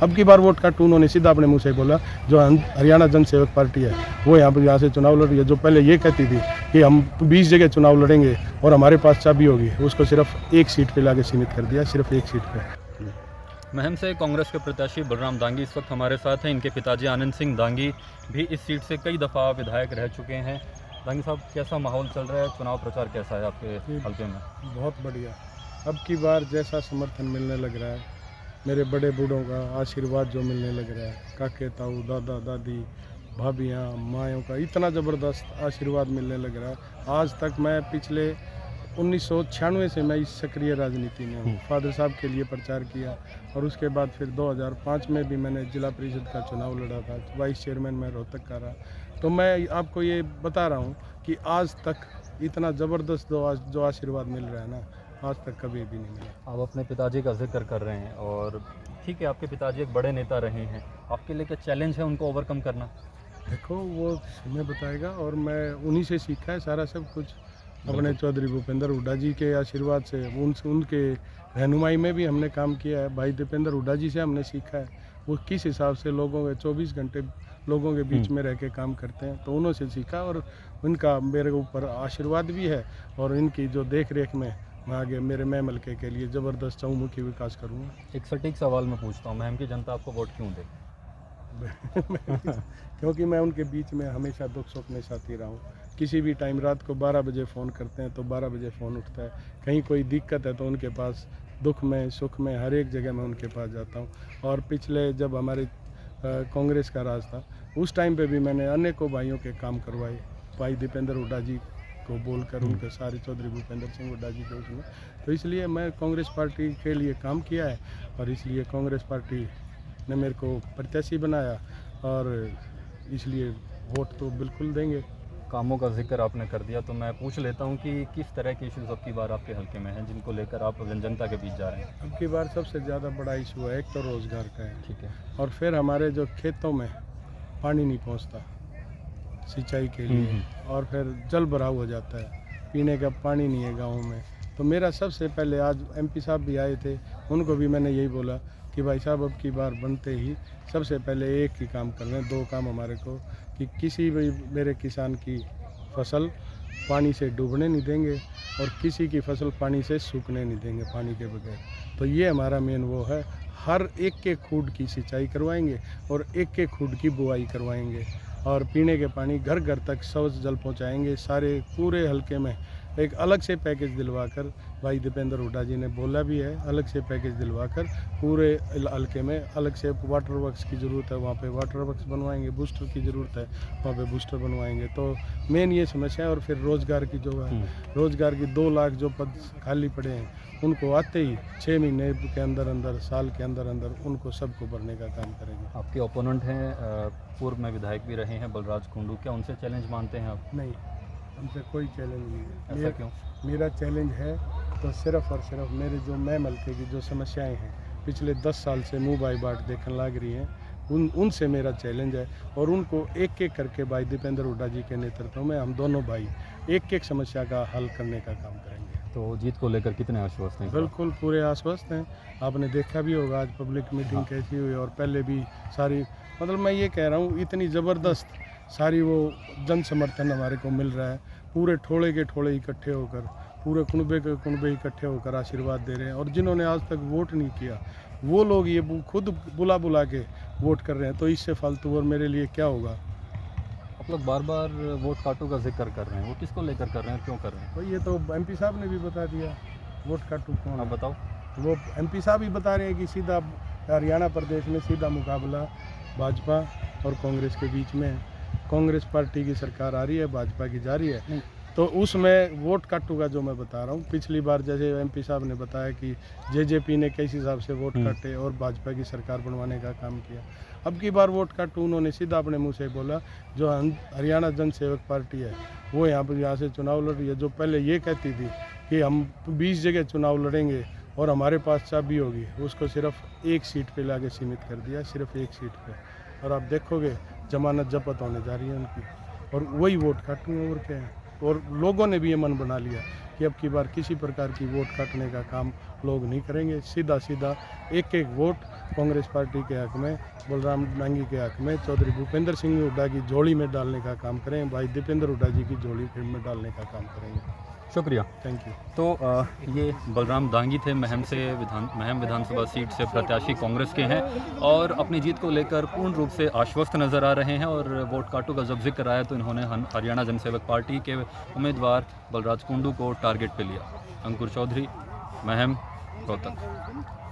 अब की बार वोट काटूँ, उन्होंने सीधा अपने मुंह से बोला जो हरियाणा जन सेवक पार्टी है वो यहाँ से चुनाव लड़ रही है। जो पहले ये कहती थी कि हम 20 जगह चुनाव लड़ेंगे और हमारे पास चाबी होगी, उसको सिर्फ एक सीट पे लाके सीमित कर दिया, सिर्फ एक सीट पे। महम से कांग्रेस के प्रत्याशी बलराम दांगी इस वक्त हमारे साथ हैं। इनके पिताजी आनंद सिंह दांगी भी इस सीट से कई दफ़ा विधायक रह चुके हैं। दांगी साहब, कैसा माहौल चल रहा है, चुनाव प्रचार कैसा है आपके हल्के में? बहुत बढ़िया। अब की बार जैसा समर्थन मिलने लग रहा है, मेरे बड़े बूढ़ों का आशीर्वाद जो मिलने लग रहा है, काके ताऊ दादा दादी भाभियाँ मायों का इतना ज़बरदस्त आशीर्वाद मिलने लग रहा है। आज तक मैं पिछले 1996 से मैं इस सक्रिय राजनीति में हूँ। फादर साहब के लिए प्रचार किया और उसके बाद फिर 2005 में भी मैंने जिला परिषद का चुनाव लड़ा था, वाइस चेयरमैन मैं रोहतक का रहा। तो मैं आपको ये बता रहा हूँ कि आज तक इतना ज़बरदस्त जो आशीर्वाद मिल रहा है ना, आज तक कभी भी नहीं मिला। आप अपने पिताजी का जिक्र कर रहे हैं और ठीक है, आपके पिताजी एक बड़े नेता रहे हैं, आपके लिए क्या चैलेंज है उनको ओवरकम करना? देखो वो समय बताएगा और मैं उन्हीं से सीखा है सारा सब कुछ। अपने चौधरी भूपेंद्र हुड्डा जी के आशीर्वाद से, उनके रहनुमाई में भी हमने काम किया है। भाई दीपेंद्र हुड्डा जी से हमने सीखा है वो किस हिसाब से लोगों के 24 घंटे लोगों के बीच में रह के काम करते हैं, तो उन्होंने सीखा और उनका मेरे ऊपर आशीर्वाद भी है। और इनकी जो देख रेख में मैं आगे मेरे महमलके के लिए ज़बरदस्त चहुमुखी विकास करूँगा। एक सटीक सवाल मैं पूछता हूँ, महम की जनता आपको वोट क्यों दे? क्योंकि मैं उनके बीच में हमेशा दुख सुख में साथी रहा हूँ। किसी भी टाइम रात को 12 बजे फ़ोन करते हैं तो 12 बजे फ़ोन उठता है। कहीं कोई दिक्कत है तो उनके पास, दुख में सुख में हर एक जगह मैं उनके पास जाता हूँ। और पिछले जब हमारे कांग्रेस का राज था उस टाइम पे भी मैंने अनेकों भाइयों के काम करवाए। भाई दीपेंद्र हुड्डा जी को बोलकर उनके सारे चौधरी भूपेंद्र सिंह हुड्डा जी के उसमें, तो इसलिए मैं कांग्रेस पार्टी के लिए काम किया है और इसलिए कांग्रेस पार्टी ने मेरे को प्रत्याशी बनाया और इसलिए वोट तो बिल्कुल देंगे। कामों का जिक्र आपने कर दिया तो मैं पूछ लेता हूँ कि किस तरह के इश्यूज अब की बार आपके हल्के में हैं जिनको लेकर आप जनता के बीच जा रहे हैं? अब की बार सबसे ज़्यादा बड़ा इशू है, एक तो रोज़गार का है, ठीक है, और फिर हमारे जो खेतों में पानी नहीं पहुंचता सिंचाई के लिए, और फिर जल भराव हो जाता है, पीने का पानी नहीं है गाँव में। तो मेरा सबसे पहले, आज एमपी साहब भी आए थे, उनको भी मैंने यही बोला कि भाई साहब अब की बार बनते ही सबसे पहले एक ही काम करना है, दो काम हमारे को, कि किसी भी मेरे किसान की फसल पानी से डूबने नहीं देंगे और किसी की फसल पानी से सूखने नहीं देंगे पानी के बगैर। तो ये हमारा मेन वो है, हर एक के खूड की सिंचाई करवाएंगे और एक के खूड की बुआई करवाएंगे और पीने के पानी घर घर तक स्वच्छ जल पहुंचाएंगे। सारे पूरे हलके में एक अलग से पैकेज दिलवाकर, भाई दीपेंद्र हुड्डा जी ने बोला भी है, अलग से पैकेज दिलवाकर पूरे हलके में अलग से वाटर वर्क्स की ज़रूरत है, वहाँ पे वाटर वर्क्स बनवाएंगे, बूस्टर की ज़रूरत है, वहाँ पे बूस्टर बनवाएंगे। तो मेन ये समस्या है। और फिर रोज़गार की जो है, रोज़गार की 2 लाख जो पद खाली पड़े हैं उनको आते ही 6 महीने के अंदर अंदर, साल के अंदर अंदर उनको सबको भरने का काम करेंगे। आपके ओपोनेंट हैं, पूर्व में विधायक भी रहे हैं, बलराज कुंडू, क्या उनसे चैलेंज मानते हैं आप? नहीं, हमसे कोई चैलेंज नहीं है। ऐसा क्यों? मेरा चैलेंज है तो सिर्फ़ और सिर्फ मेरे जो महमलके की जो समस्याएं हैं पिछले 10 साल से मुँह बाई बाट देखने लग रही हैं, उनसे मेरा चैलेंज है। और उनको एक एक करके भाई दीपेंद्र हुड्डा जी के नेतृत्व में हम दोनों भाई एक एक समस्या का हल करने का काम करेंगे। तो जीत को लेकर कितने आश्वस्त हैं? बिल्कुल पूरे आश्वस्त हैं। आपने देखा भी होगा आज पब्लिक मीटिंग कैसी हुई, और पहले भी सारी, मतलब मैं ये कह रहा हूँ इतनी ज़बरदस्त सारी वो जन समर्थन हमारे को मिल रहा है। पूरे ठोड़े के ठोड़े इकट्ठे होकर, पूरे कुनबे के कुनबे इकट्ठे होकर आशीर्वाद दे रहे हैं। और जिन्होंने आज तक वोट नहीं किया वो लोग ये खुद बुला के वोट कर रहे हैं, तो इससे फालतू और मेरे लिए क्या होगा। आप लोग बार बार वोट काटू का जिक्र कर रहे हैं, वो किसको लेकर कर रहे हैं, क्यों कर रहे हैं? भाई ये तो एमपी साहब ने भी बता दिया, वोट काटू कौन आप है। बताओ। वो एमपी साहब ही बता रहे हैं कि सीधा हरियाणा प्रदेश में सीधा मुकाबला भाजपा और कांग्रेस के बीच में है। कांग्रेस पार्टी की सरकार आ रही है, भाजपा की जा रही है, तो उसमें वोट काटू का जो मैं बता रहा हूँ, पिछली बार जैसे एमपी साहब ने बताया कि जेजेपी ने किस हिसाब से वोट काटे और भाजपा की सरकार बनवाने का काम किया। अब की बार वोट काटू उन्होंने सीधा अपने मुंह से बोला जो हरियाणा जन सेवक पार्टी है वो यहाँ से चुनाव लड़ रही है। जो पहले ये कहती थी कि हम 20 जगह चुनाव लड़ेंगे और हमारे पास चाबी होगी, उसको सिर्फ एक सीट पे लाके सीमित कर दिया, सिर्फ एक सीट पे। और आप देखोगे जमानत जब्त होने जा रही है उनकी, और वही वोट काटूंगे और क्या है। और लोगों ने भी ये मन बना लिया कि अब की बार किसी प्रकार की वोट काटने का काम लोग नहीं करेंगे, सीधा सीधा एक एक वोट कांग्रेस पार्टी के हक में, बलराम डांगी के हक में, चौधरी भूपेंद्र सिंह हुड्डा की झोली में डालने का काम करें, भाई दीपेंद्र हुड्डा जी की झोली फिर में डालने का काम करेंगे। शुक्रिया। Thank you. तो ये बलराम दांगी थे, महम विधानसभा सीट से प्रत्याशी कांग्रेस के हैं और अपनी जीत को लेकर पूर्ण रूप से आश्वस्त नज़र आ रहे हैं। और वोट काटू का जब जिक्र आया तो इन्होंने हरियाणा जनसेवक पार्टी के उम्मीदवार बलराज कुंडू को टारगेट पे लिया। अंकुर चौधरी, महम, रोहतक।